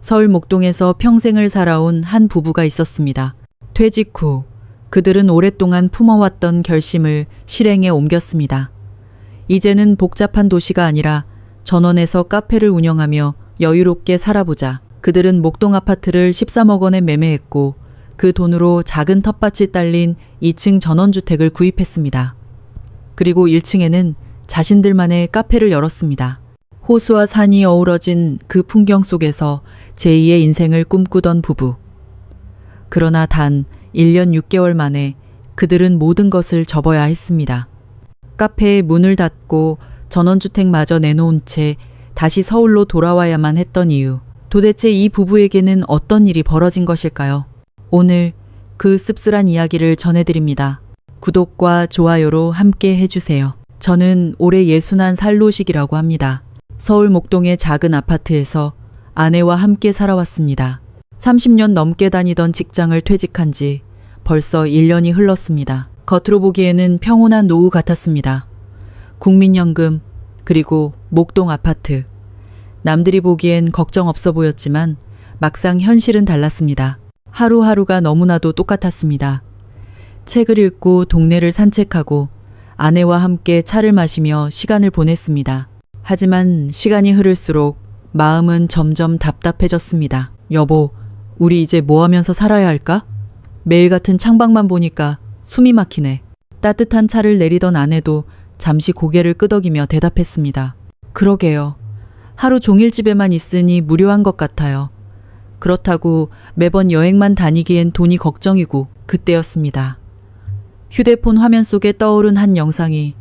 서울 목동에서 평생을 살아온 한 부부가 있었습니다. 퇴직 후 그들은 오랫동안 품어왔던 결심을 실행에 옮겼습니다. 이제는 복잡한 도시가 아니라 전원에서 카페를 운영하며 여유롭게 살아보자. 그들은 목동 아파트를 13억 원에 매매했고 그 돈으로 작은 텃밭이 딸린 2층 전원주택을 구입했습니다. 그리고 1층에는 자신들만의 카페를 열었습니다. 호수와 산이 어우러진 그 풍경 속에서 제2의 인생을 꿈꾸던 부부. 그러나 단 1년 6개월 만에 그들은 모든 것을 접어야 했습니다. 카페의 문을 닫고 전원주택마저 내놓은 채 다시 서울로 돌아와야만 했던 이유. 도대체 이 부부에게는 어떤 일이 벌어진 것일까요? 오늘 그 씁쓸한 이야기를 전해드립니다. 구독과 좋아요로 함께 해주세요. 저는 올해 61살로식이라고 합니다. 서울 목동의 작은 아파트에서 아내와 함께 살아왔습니다. 30년 넘게 다니던 직장을 퇴직한 지 벌써 1년이 흘렀습니다. 겉으로 보기에는 평온한 노후 같았습니다. 국민연금, 그리고 목동 아파트. 남들이 보기엔 걱정 없어 보였지만 막상 현실은 달랐습니다. 하루하루가 너무나도 똑같았습니다. 책을 읽고 동네를 산책하고 아내와 함께 차를 마시며 시간을 보냈습니다. 하지만 시간이 흐를수록 마음은 점점 답답해졌습니다. 여보, 우리 이제 뭐 하면서 살아야 할까? 매일 같은 창밖만 보니까 숨이 막히네. 따뜻한 차를 내리던 아내도 잠시 고개를 끄덕이며 대답했습니다. 그러게요. 하루 종일 집에만 있으니 무료한 것 같아요. 그렇다고 매번 여행만 다니기엔 돈이 걱정이고. 그때였습니다. 휴대폰 화면 속에 떠오른 한 영상이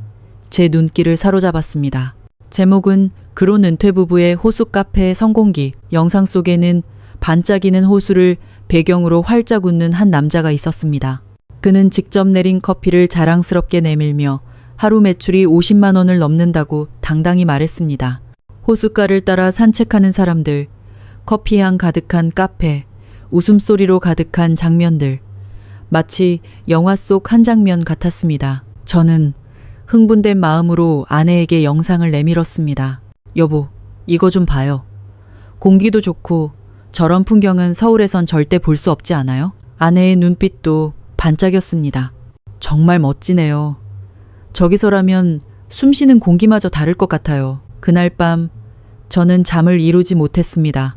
제 눈길을 사로잡았습니다. 제목은 그로 은퇴 부부의 호수 카페 성공기. 영상 속에는 반짝이는 호수를 배경으로 활짝 웃는 한 남자가 있었습니다. 그는 직접 내린 커피를 자랑스럽게 내밀며 하루 매출이 50만 원을 넘는다고 당당히 말했습니다. 호숫가를 따라 산책하는 사람들, 커피향 가득한 카페, 웃음소리로 가득한 장면들. 마치 영화 속 한 장면 같았습니다. 저는 흥분된 마음으로 아내에게 영상을 내밀었습니다. 여보, 이거 좀 봐요. 공기도 좋고 저런 풍경은 서울에선 절대 볼 수 없지 않아요? 아내의 눈빛도 반짝였습니다. 정말 멋지네요. 저기서라면 숨쉬는 공기마저 다를 것 같아요. 그날 밤 저는 잠을 이루지 못했습니다.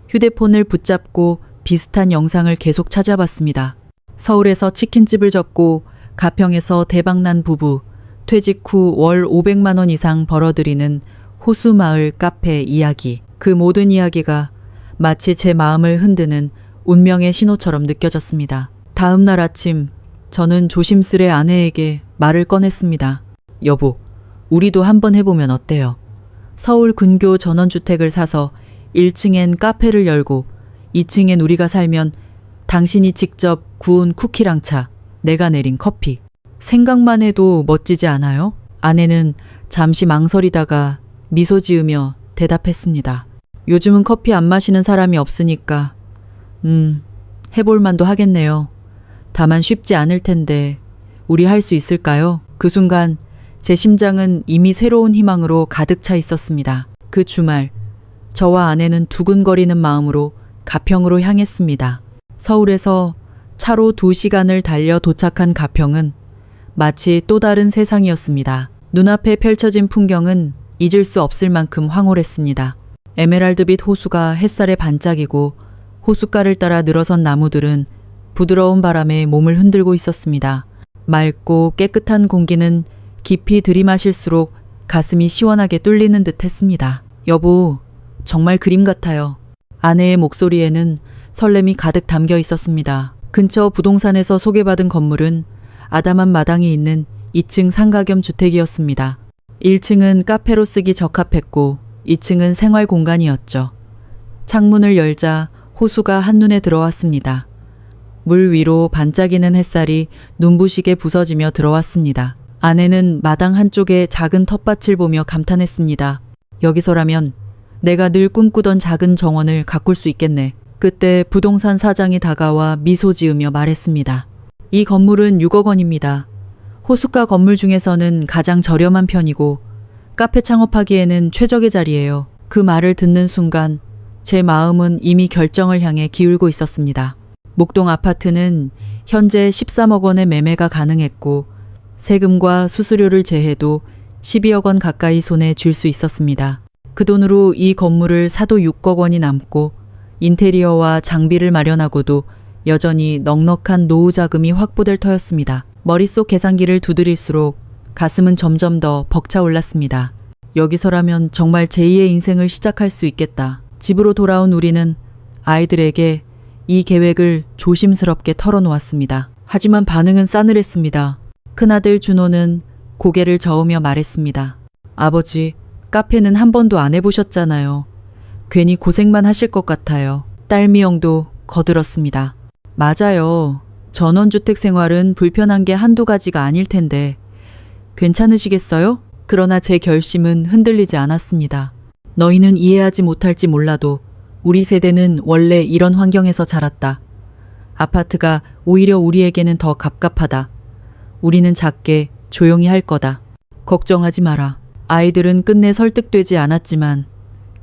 휴대폰을 붙잡고 비슷한 영상을 계속 찾아봤습니다. 서울에서 치킨집을 접고 가평에서 대박난 부부, 퇴직 후 월 500만 원 이상 벌어들이는 호수마을 카페 이야기. 그 모든 이야기가 마치 제 마음을 흔드는 운명의 신호처럼 느껴졌습니다. 다음 날 아침 저는 조심스레 아내에게 말을 꺼냈습니다. 여보, 우리도 한번 해보면 어때요? 서울 근교 전원주택을 사서 1층엔 카페를 열고 2층엔 우리가 살면 당신이 직접 구운 쿠키랑 차, 내가 내린 커피. 생각만 해도 멋지지 않아요? 아내는 잠시 망설이다가 미소 지으며 대답했습니다. 요즘은 커피 안 마시는 사람이 없으니까 해볼 만도 하겠네요. 다만 쉽지 않을 텐데 우리 할 수 있을까요? 그 순간 제 심장은 이미 새로운 희망으로 가득 차 있었습니다. 그 주말 저와 아내는 두근거리는 마음으로 가평으로 향했습니다. 서울에서 차로 2시간을 달려 도착한 가평은 마치 또 다른 세상이었습니다. 눈앞에 펼쳐진 풍경은 잊을 수 없을 만큼 황홀했습니다. 에메랄드빛 호수가 햇살에 반짝이고 호숫가를 따라 늘어선 나무들은 부드러운 바람에 몸을 흔들고 있었습니다. 맑고 깨끗한 공기는 깊이 들이마실수록 가슴이 시원하게 뚫리는 듯 했습니다. 여보, 정말 그림 같아요. 아내의 목소리에는 설렘이 가득 담겨 있었습니다. 근처 부동산에서 소개받은 건물은 아담한 마당이 있는 2층 상가 겸 주택이었습니다. 1층은 카페로 쓰기 적합했고 2층은 생활 공간이었죠. 창문을 열자 호수가 한눈에 들어왔습니다. 물 위로 반짝이는 햇살이 눈부시게 부서지며 들어왔습니다. 아내는 마당 한쪽에 작은 텃밭을 보며 감탄했습니다. 여기서라면 내가 늘 꿈꾸던 작은 정원을 가꿀 수 있겠네. 그때 부동산 사장이 다가와 미소 지으며 말했습니다. 이 건물은 6억 원입니다. 호숫가 건물 중에서는 가장 저렴한 편이고 카페 창업하기에는 최적의 자리예요. 그 말을 듣는 순간 제 마음은 이미 결정을 향해 기울고 있었습니다. 목동 아파트는 현재 13억 원의 매매가 가능했고 세금과 수수료를 제해도 12억 원 가까이 손에 쥘 수 있었습니다. 그 돈으로 이 건물을 사도 6억 원이 남고 인테리어와 장비를 마련하고도 여전히 넉넉한 노후 자금이 확보될 터였습니다. 머릿속 계산기를 두드릴수록 가슴은 점점 더 벅차올랐습니다. 여기서라면 정말 제2의 인생을 시작할 수 있겠다. 집으로 돌아온 우리는 아이들에게 이 계획을 조심스럽게 털어놓았습니다. 하지만 반응은 싸늘했습니다. 큰아들 준호는 고개를 저으며 말했습니다. 아버지, 카페는 한 번도 안 해보셨잖아요. 괜히 고생만 하실 것 같아요. 딸 미영도 거들었습니다. 맞아요. 전원주택 생활은 불편한 게 한두 가지가 아닐 텐데 괜찮으시겠어요? 그러나 제 결심은 흔들리지 않았습니다. 너희는 이해하지 못할지 몰라도 우리 세대는 원래 이런 환경에서 자랐다. 아파트가 오히려 우리에게는 더 갑갑하다. 우리는 작게 조용히 할 거다. 걱정하지 마라. 아이들은 끝내 설득되지 않았지만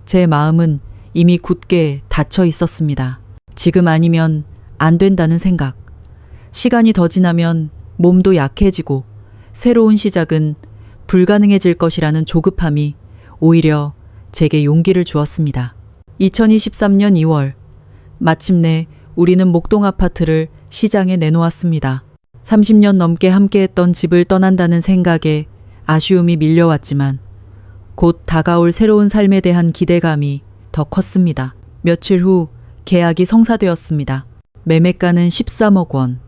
제 마음은 이미 굳게 닫혀 있었습니다. 지금 아니면 안 된다는 생각. 시간이 더 지나면 몸도 약해지고 새로운 시작은 불가능해질 것이라는 조급함이 오히려 제게 용기를 주었습니다. 2023년 2월, 마침내 우리는 목동 아파트를 시장에 내놓았습니다. 30년 넘게 함께했던 집을 떠난다는 생각에 아쉬움이 밀려왔지만 곧 다가올 새로운 삶에 대한 기대감이 더 컸습니다. 며칠 후 계약이 성사되었습니다. 매매가는 13억 원.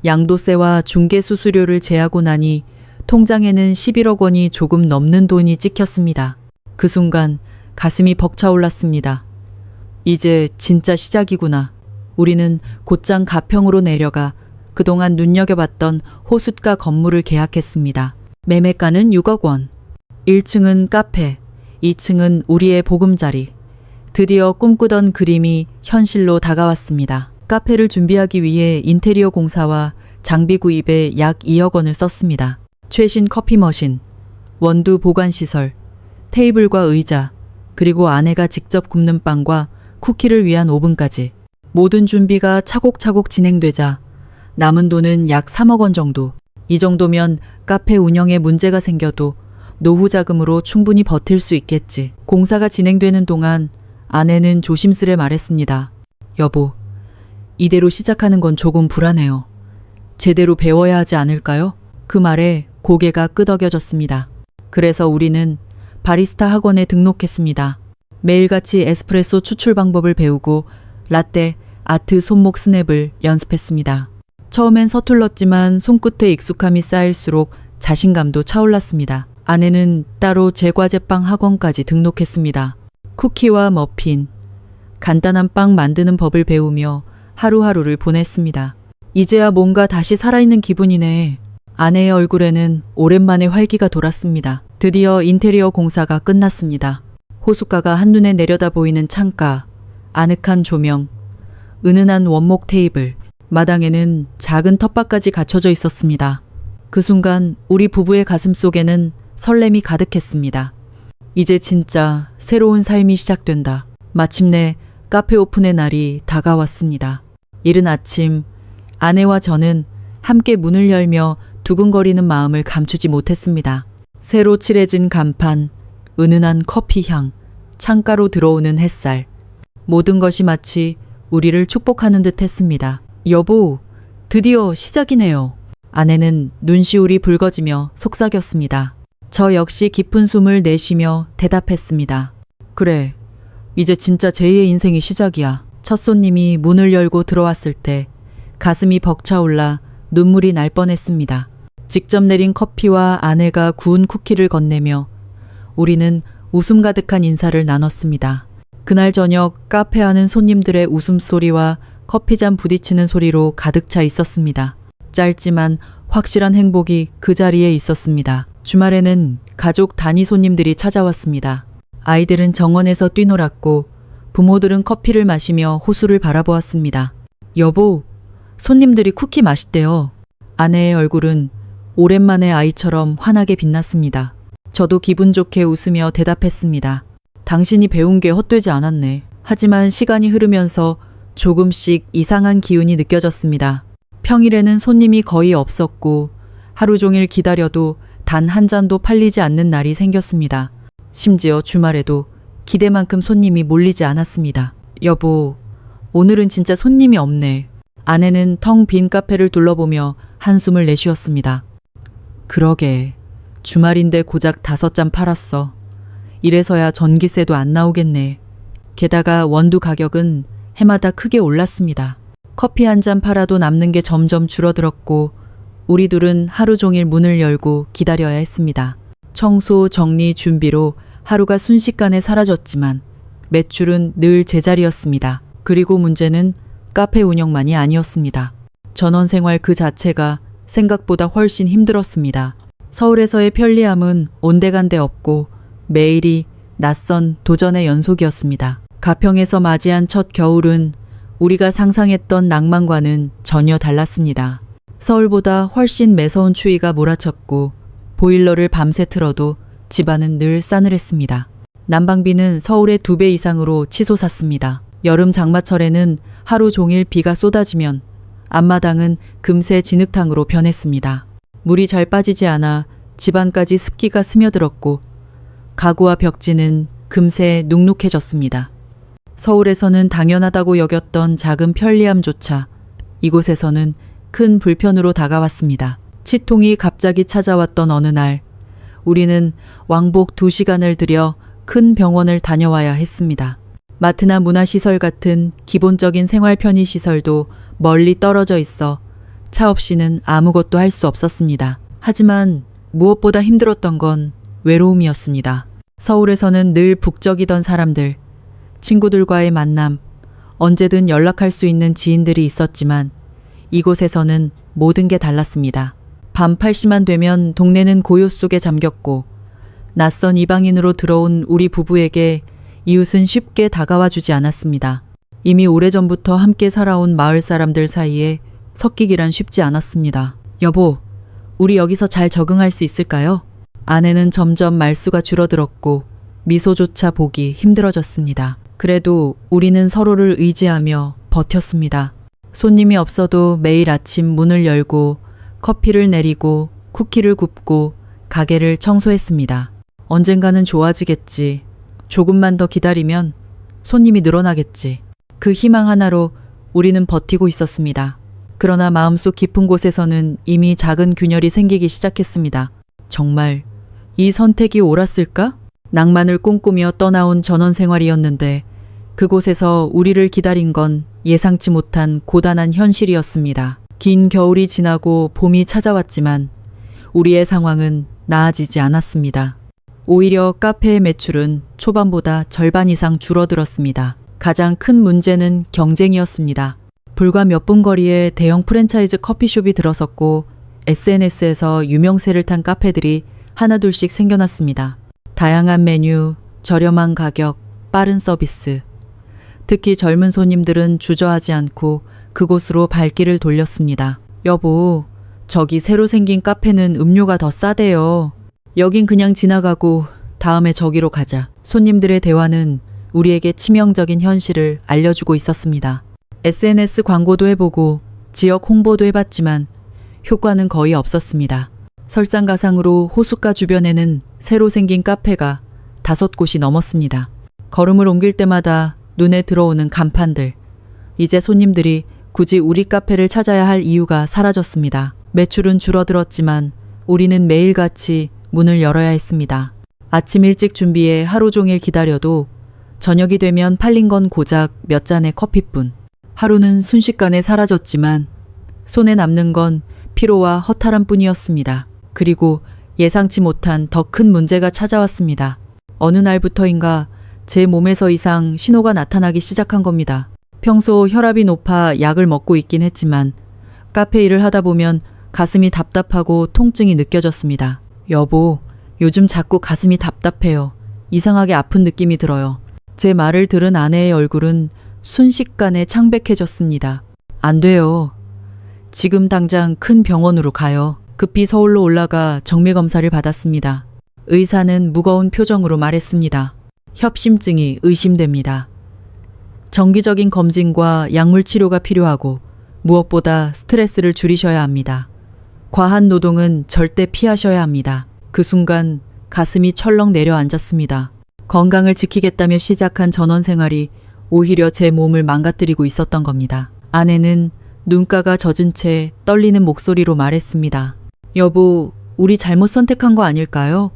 양도세와 중개수수료를 제하고 나니 통장에는 11억 원이 조금 넘는 돈이 찍혔습니다. 그 순간 가슴이 벅차올랐습니다. 이제 진짜 시작이구나. 우리는 곧장 가평으로 내려가 그동안 눈여겨봤던 호숫가 건물을 계약했습니다. 매매가는 6억 원. 1층은 카페, 2층은 우리의 보금자리. 드디어 꿈꾸던 그림이 현실로 다가왔습니다. 카페를 준비하기 위해 인테리어 공사와 장비 구입에 약 2억 원을 썼습니다. 최신 커피 머신, 원두 보관시설, 테이블과 의자, 그리고 아내가 직접 굽는 빵과 쿠키를 위한 오븐까지. 모든 준비가 차곡차곡 진행되자 남은 돈은 약 3억 원 정도. 이 정도면 카페 운영에 문제가 생겨도 노후 자금으로 충분히 버틸 수 있겠지. 공사가 진행되는 동안 아내는 조심스레 말했습니다. 여보, 이대로 시작하는 건 조금 불안해요. 제대로 배워야 하지 않을까요? 그 말에 고개가 끄덕여졌습니다. 그래서 우리는 바리스타 학원에 등록했습니다. 매일같이 에스프레소 추출 방법을 배우고 라떼, 아트, 손목 스냅을 연습했습니다. 처음엔 서툴렀지만 손끝에 익숙함이 쌓일수록 자신감도 차올랐습니다. 아내는 따로 제과제빵 학원까지 등록했습니다. 쿠키와 머핀, 간단한 빵 만드는 법을 배우며 하루하루를 보냈습니다. 이제야 뭔가 다시 살아있는 기분이네. 아내의 얼굴에는 오랜만에 활기가 돌았습니다. 드디어 인테리어 공사가 끝났습니다. 호숫가가 한눈에 내려다 보이는 창가, 아늑한 조명, 은은한 원목 테이블, 마당에는 작은 텃밭까지 갖춰져 있었습니다. 그 순간 우리 부부의 가슴 속에는 설렘이 가득했습니다. 이제 진짜 새로운 삶이 시작된다. 마침내 카페 오픈의 날이 다가왔습니다. 이른 아침 아내와 저는 함께 문을 열며 두근거리는 마음을 감추지 못했습니다. 새로 칠해진 간판, 은은한 커피향, 창가로 들어오는 햇살. 모든 것이 마치 우리를 축복하는 듯 했습니다. 여보, 드디어 시작이네요. 아내는 눈시울이 붉어지며 속삭였습니다. 저 역시 깊은 숨을 내쉬며 대답했습니다. 그래, 이제 진짜 제2의 인생이 시작이야. 첫 손님이 문을 열고 들어왔을 때 가슴이 벅차올라 눈물이 날 뻔했습니다. 직접 내린 커피와 아내가 구운 쿠키를 건네며 우리는 웃음 가득한 인사를 나눴습니다. 그날 저녁 카페 안은 손님들의 웃음소리와 커피잔 부딪히는 소리로 가득 차 있었습니다. 짧지만 확실한 행복이 그 자리에 있었습니다. 주말에는 가족 단위 손님들이 찾아왔습니다. 아이들은 정원에서 뛰놀았고 부모들은 커피를 마시며 호수를 바라보았습니다. 여보, 손님들이 쿠키 맛있대요. 아내의 얼굴은 오랜만에 아이처럼 환하게 빛났습니다. 저도 기분 좋게 웃으며 대답했습니다. 당신이 배운 게 헛되지 않았네. 하지만 시간이 흐르면서 조금씩 이상한 기운이 느껴졌습니다. 평일에는 손님이 거의 없었고 하루 종일 기다려도 단 한 잔도 팔리지 않는 날이 생겼습니다. 심지어 주말에도 기대만큼 손님이 몰리지 않았습니다. 여보, 오늘은 진짜 손님이 없네. 아내는 텅 빈 카페를 둘러보며 한숨을 내쉬었습니다. 그러게, 주말인데 고작 5잔 팔았어. 이래서야 전기세도 안 나오겠네. 게다가 원두 가격은 해마다 크게 올랐습니다. 커피 한 잔 팔아도 남는 게 점점 줄어들었고 우리 둘은 하루 종일 문을 열고 기다려야 했습니다. 청소, 정리, 준비로 하루가 순식간에 사라졌지만 매출은 늘 제자리였습니다. 그리고 문제는 카페 운영만이 아니었습니다. 전원생활 그 자체가 생각보다 훨씬 힘들었습니다. 서울에서의 편리함은 온데간데 없고 매일이 낯선 도전의 연속이었습니다. 가평에서 맞이한 첫 겨울은 우리가 상상했던 낭만과는 전혀 달랐습니다. 서울보다 훨씬 매서운 추위가 몰아쳤고 보일러를 밤새 틀어도 집안은 늘 싸늘했습니다. 난방비는 서울의 2배 이상으로 치솟았습니다. 여름 장마철에는 하루 종일 비가 쏟아지면 앞마당은 금세 진흙탕으로 변했습니다. 물이 잘 빠지지 않아 집안까지 습기가 스며들었고 가구와 벽지는 금세 눅눅해졌습니다. 서울에서는 당연하다고 여겼던 작은 편리함조차 이곳에서는 큰 불편으로 다가왔습니다. 치통이 갑자기 찾아왔던 어느 날 우리는 왕복 2시간을 들여 큰 병원을 다녀와야 했습니다. 마트나 문화시설 같은 기본적인 생활 편의시설도 멀리 떨어져 있어 차 없이는 아무것도 할 수 없었습니다. 하지만 무엇보다 힘들었던 건 외로움이었습니다. 서울에서는 늘 북적이던 사람들, 친구들과의 만남, 언제든 연락할 수 있는 지인들이 있었지만 이곳에서는 모든 게 달랐습니다. 밤 8시만 되면 동네는 고요 속에 잠겼고 낯선 이방인으로 들어온 우리 부부에게 이웃은 쉽게 다가와 주지 않았습니다. 이미 오래전부터 함께 살아온 마을 사람들 사이에 섞이기란 쉽지 않았습니다. 여보, 우리 여기서 잘 적응할 수 있을까요? 아내는 점점 말수가 줄어들었고 미소조차 보기 힘들어졌습니다. 그래도 우리는 서로를 의지하며 버텼습니다. 손님이 없어도 매일 아침 문을 열고 커피를 내리고 쿠키를 굽고 가게를 청소했습니다. 언젠가는 좋아지겠지. 조금만 더 기다리면 손님이 늘어나겠지. 그 희망 하나로 우리는 버티고 있었습니다. 그러나 마음속 깊은 곳에서는 이미 작은 균열이 생기기 시작했습니다. 정말 이 선택이 옳았을까? 낭만을 꿈꾸며 떠나온 전원 생활이었는데 그곳에서 우리를 기다린 건 예상치 못한 고단한 현실이었습니다. 긴 겨울이 지나고 봄이 찾아왔지만 우리의 상황은 나아지지 않았습니다. 오히려 카페의 매출은 초반보다 절반 이상 줄어들었습니다. 가장 큰 문제는 경쟁이었습니다. 불과 몇 분 거리에 대형 프랜차이즈 커피숍이 들어섰고 SNS에서 유명세를 탄 카페들이 하나둘씩 생겨났습니다. 다양한 메뉴, 저렴한 가격, 빠른 서비스. 특히 젊은 손님들은 주저하지 않고 그곳으로 발길을 돌렸습니다. 여보, 저기 새로 생긴 카페는 음료가 더 싸대요. 여긴 그냥 지나가고 다음에 저기로 가자. 손님들의 대화는 우리에게 치명적인 현실을 알려주고 있었습니다. SNS 광고도 해보고 지역 홍보도 해봤지만 효과는 거의 없었습니다. 설상가상으로 호숫가 주변에는 새로 생긴 카페가 5곳이 넘었습니다. 걸음을 옮길 때마다 눈에 들어오는 간판들. 이제 손님들이 굳이 우리 카페를 찾아야 할 이유가 사라졌습니다. 매출은 줄어들었지만 우리는 매일같이 문을 열어야 했습니다. 아침 일찍 준비해 하루 종일 기다려도 저녁이 되면 팔린 건 고작 몇 잔의 커피뿐. 하루는 순식간에 사라졌지만 손에 남는 건 피로와 허탈함 뿐이었습니다. 그리고 예상치 못한 더 큰 문제가 찾아왔습니다. 어느 날부터인가 제 몸에서 이상 신호가 나타나기 시작한 겁니다. 평소 혈압이 높아 약을 먹고 있긴 했지만 카페 일을 하다 보면 가슴이 답답하고 통증이 느껴졌습니다. 여보, 요즘 자꾸 가슴이 답답해요. 이상하게 아픈 느낌이 들어요. 제 말을 들은 아내의 얼굴은 순식간에 창백해졌습니다. 안 돼요. 지금 당장 큰 병원으로 가요. 급히 서울로 올라가 정밀검사를 받았습니다. 의사는 무거운 표정으로 말했습니다. 협심증이 의심됩니다. 정기적인 검진과 약물 치료가 필요하고 무엇보다 스트레스를 줄이셔야 합니다. 과한 노동은 절대 피하셔야 합니다. 그 순간 가슴이 철렁 내려앉았습니다. 건강을 지키겠다며 시작한 전원 생활이 오히려 제 몸을 망가뜨리고 있었던 겁니다. 아내는 눈가가 젖은 채 떨리는 목소리로 말했습니다. 여보, 우리 잘못 선택한 거 아닐까요?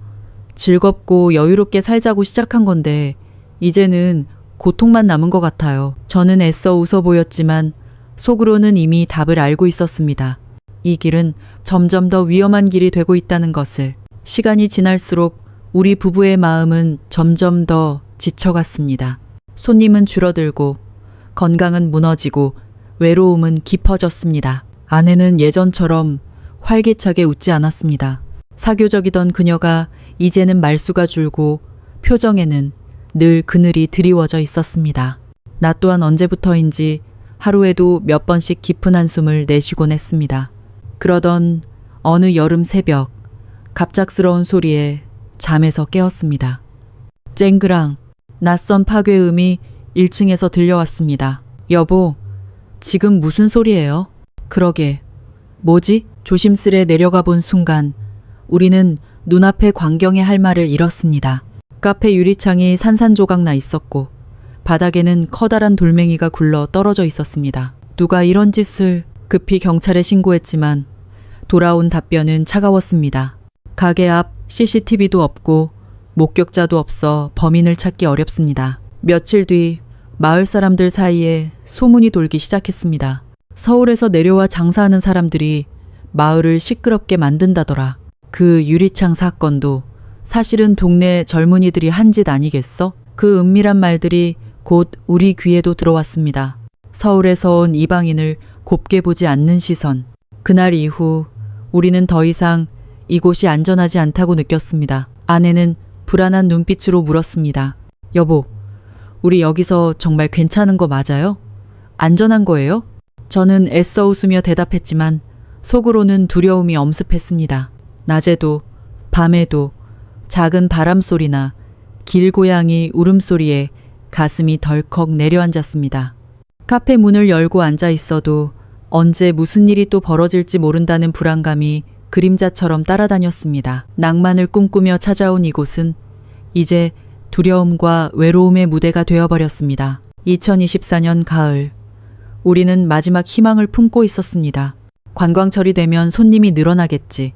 즐겁고 여유롭게 살자고 시작한 건데 이제는 고통만 남은 것 같아요. 저는 애써 웃어 보였지만 속으로는 이미 답을 알고 있었습니다. 이 길은 점점 더 위험한 길이 되고 있다는 것을. 시간이 지날수록 우리 부부의 마음은 점점 더 지쳐갔습니다. 손님은 줄어들고 건강은 무너지고 외로움은 깊어졌습니다. 아내는 예전처럼 활기차게 웃지 않았습니다. 사교적이던 그녀가 이제는 말수가 줄고 표정에는 늘 그늘이 드리워져 있었습니다. 나 또한 언제부터인지 하루에도 몇 번씩 깊은 한숨을 내쉬곤 했습니다. 그러던 어느 여름 새벽, 갑작스러운 소리에 잠에서 깨었습니다. 쨍그랑 낯선 파괴음이 1층에서 들려왔습니다. 여보, 지금 무슨 소리예요? 그러게, 뭐지? 조심스레 내려가 본 순간 우리는 눈앞의 광경의 할 말을 잃었습니다. 카페 유리창이 산산조각 나 있었고 바닥에는 커다란 돌멩이가 굴러 떨어져 있었습니다. 누가 이런 짓을. 급히 경찰에 신고했지만 돌아온 답변은 차가웠습니다. 가게 앞 CCTV도 없고 목격자도 없어 범인을 찾기 어렵습니다. 며칠 뒤 마을 사람들 사이에 소문이 돌기 시작했습니다. 서울에서 내려와 장사하는 사람들이 마을을 시끄럽게 만든다더라. 그 유리창 사건도 사실은 동네 젊은이들이 한 짓 아니겠어? 그 은밀한 말들이 곧 우리 귀에도 들어왔습니다. 서울에서 온 이방인을 곱게 보지 않는 시선. 그날 이후 우리는 더 이상 이곳이 안전하지 않다고 느꼈습니다. 아내는 불안한 눈빛으로 물었습니다. 여보, 우리 여기서 정말 괜찮은 거 맞아요? 안전한 거예요? 저는 애써 웃으며 대답했지만 속으로는 두려움이 엄습했습니다. 낮에도 밤에도 작은 바람 소리나 길고양이 울음소리에 가슴이 덜컥 내려앉았습니다. 카페 문을 열고 앉아 있어도 언제 무슨 일이 또 벌어질지 모른다는 불안감이 그림자처럼 따라다녔습니다. 낭만을 꿈꾸며 찾아온 이곳은 이제 두려움과 외로움의 무대가 되어버렸습니다. 2024년 가을, 우리는 마지막 희망을 품고 있었습니다. 관광철이 되면 손님이 늘어나겠지.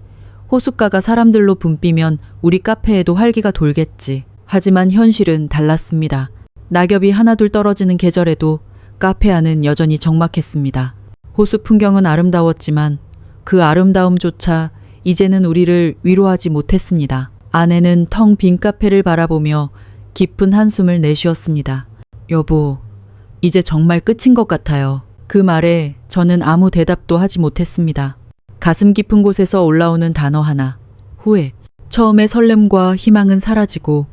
호숫가가 사람들로 붐비면 우리 카페에도 활기가 돌겠지. 하지만 현실은 달랐습니다. 낙엽이 하나둘 떨어지는 계절에도 카페 안은 여전히 적막했습니다. 호수 풍경은 아름다웠지만 그 아름다움조차 이제는 우리를 위로하지 못했습니다. 아내는 텅 빈 카페를 바라보며 깊은 한숨을 내쉬었습니다. 여보, 이제 정말 끝인 것 같아요. 그 말에 저는 아무 대답도 하지 못했습니다. 가슴 깊은 곳에서 올라오는 단어 하나. 후회. 처음의 설렘과 희망은 사라지고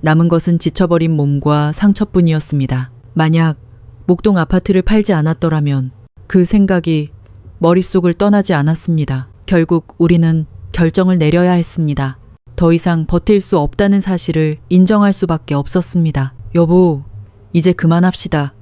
남은 것은 지쳐버린 몸과 상처뿐이었습니다. 만약 목동 아파트를 팔지 않았더라면 그 생각이 머릿속을 떠나지 않았습니다. 결국 우리는 결정을 내려야 했습니다. 더 이상 버틸 수 없다는 사실을 인정할 수밖에 없었습니다. 여보, 이제 그만합시다.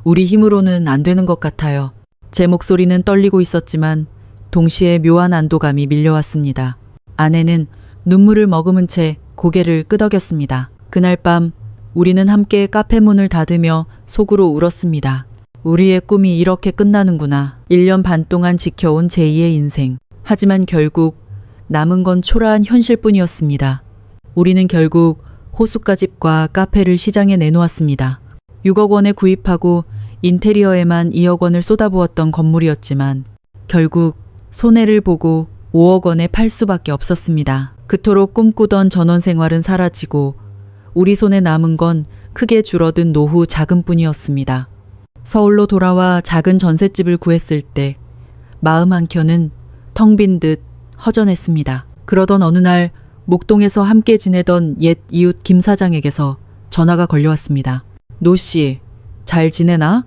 우리 힘으로는 안 되는 것 같아요. 제 목소리는 떨리고 있었지만 동시에 묘한 안도감이 밀려왔습니다. 아내는 눈물을 머금은 채 고개를 끄덕였습니다. 그날 밤 우리는 함께 카페 문을 닫으며 속으로 울었습니다. 우리의 꿈이 이렇게 끝나는구나. 1년 반 동안 지켜온 제2의 인생. 하지만 결국 남은 건 초라한 현실뿐이었습니다. 우리는 결국 호숫가 집과 카페를 시장에 내놓았습니다. 6억 원에 구입하고 인테리어에만 2억 원을 쏟아부었던 건물이었지만 결국 손해를 보고 5억 원에 팔 수밖에 없었습니다. 그토록 꿈꾸던 전원 생활은 사라지고 우리 손에 남은 건 크게 줄어든 노후 자금뿐이었습니다. 서울로 돌아와 작은 전셋집을 구했을 때 마음 한켠은 텅 빈 듯 허전했습니다. 그러던 어느 날 목동에서 함께 지내던 옛 이웃 김 사장에게서 전화가 걸려왔습니다. 노 씨, 잘 지내나?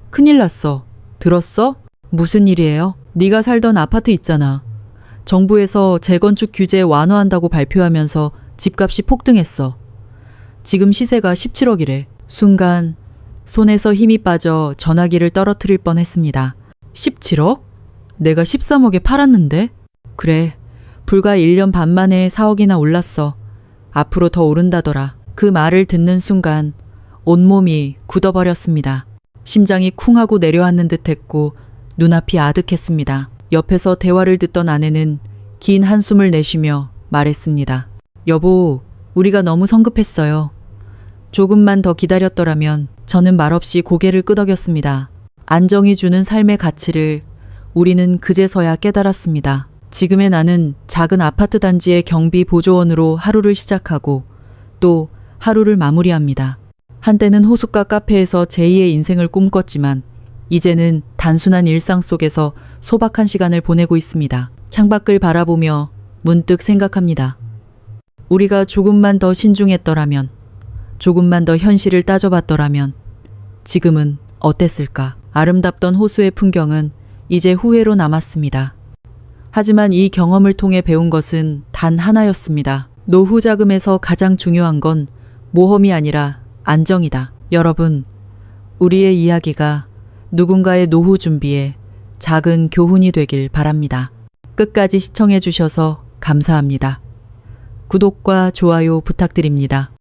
큰일 났어. 들었어? 무슨 일이에요? 네가 살던 아파트 있잖아. 정부에서 재건축 규제 완화한다고 발표하면서 집값이 폭등했어. 지금 시세가 17억이래. 순간 손에서 힘이 빠져 전화기를 떨어뜨릴 뻔했습니다. 17억? 내가 13억에 팔았는데? 그래, 불과 1년 반 만에 4억이나 올랐어. 앞으로 더 오른다더라. 그 말을 듣는 순간 온몸이 굳어버렸습니다. 심장이 쿵 하고 내려앉는 듯했고 눈앞이 아득했습니다. 옆에서 대화를 듣던 아내는 긴 한숨을 내쉬며 말했습니다. 여보, 우리가 너무 성급했어요. 조금만 더 기다렸더라면. 저는 말없이 고개를 끄덕였습니다. 안정이 주는 삶의 가치를 우리는 그제서야 깨달았습니다. 지금의 나는 작은 아파트 단지의 경비 보조원으로 하루를 시작하고 또 하루를 마무리합니다. 한때는 호숫가 카페에서 제2의 인생을 꿈꿨지만 이제는 단순한 일상 속에서 소박한 시간을 보내고 있습니다. 창밖을 바라보며 문득 생각합니다. 우리가 조금만 더 신중했더라면, 조금만 더 현실을 따져봤더라면 지금은 어땠을까? 아름답던 호수의 풍경은 이제 후회로 남았습니다. 하지만 이 경험을 통해 배운 것은 단 하나였습니다. 노후 자금에서 가장 중요한 건 모험이 아니라 안정이다. 여러분, 우리의 이야기가 누군가의 노후 준비에 작은 교훈이 되길 바랍니다. 끝까지 시청해 주셔서 감사합니다. 구독과 좋아요 부탁드립니다.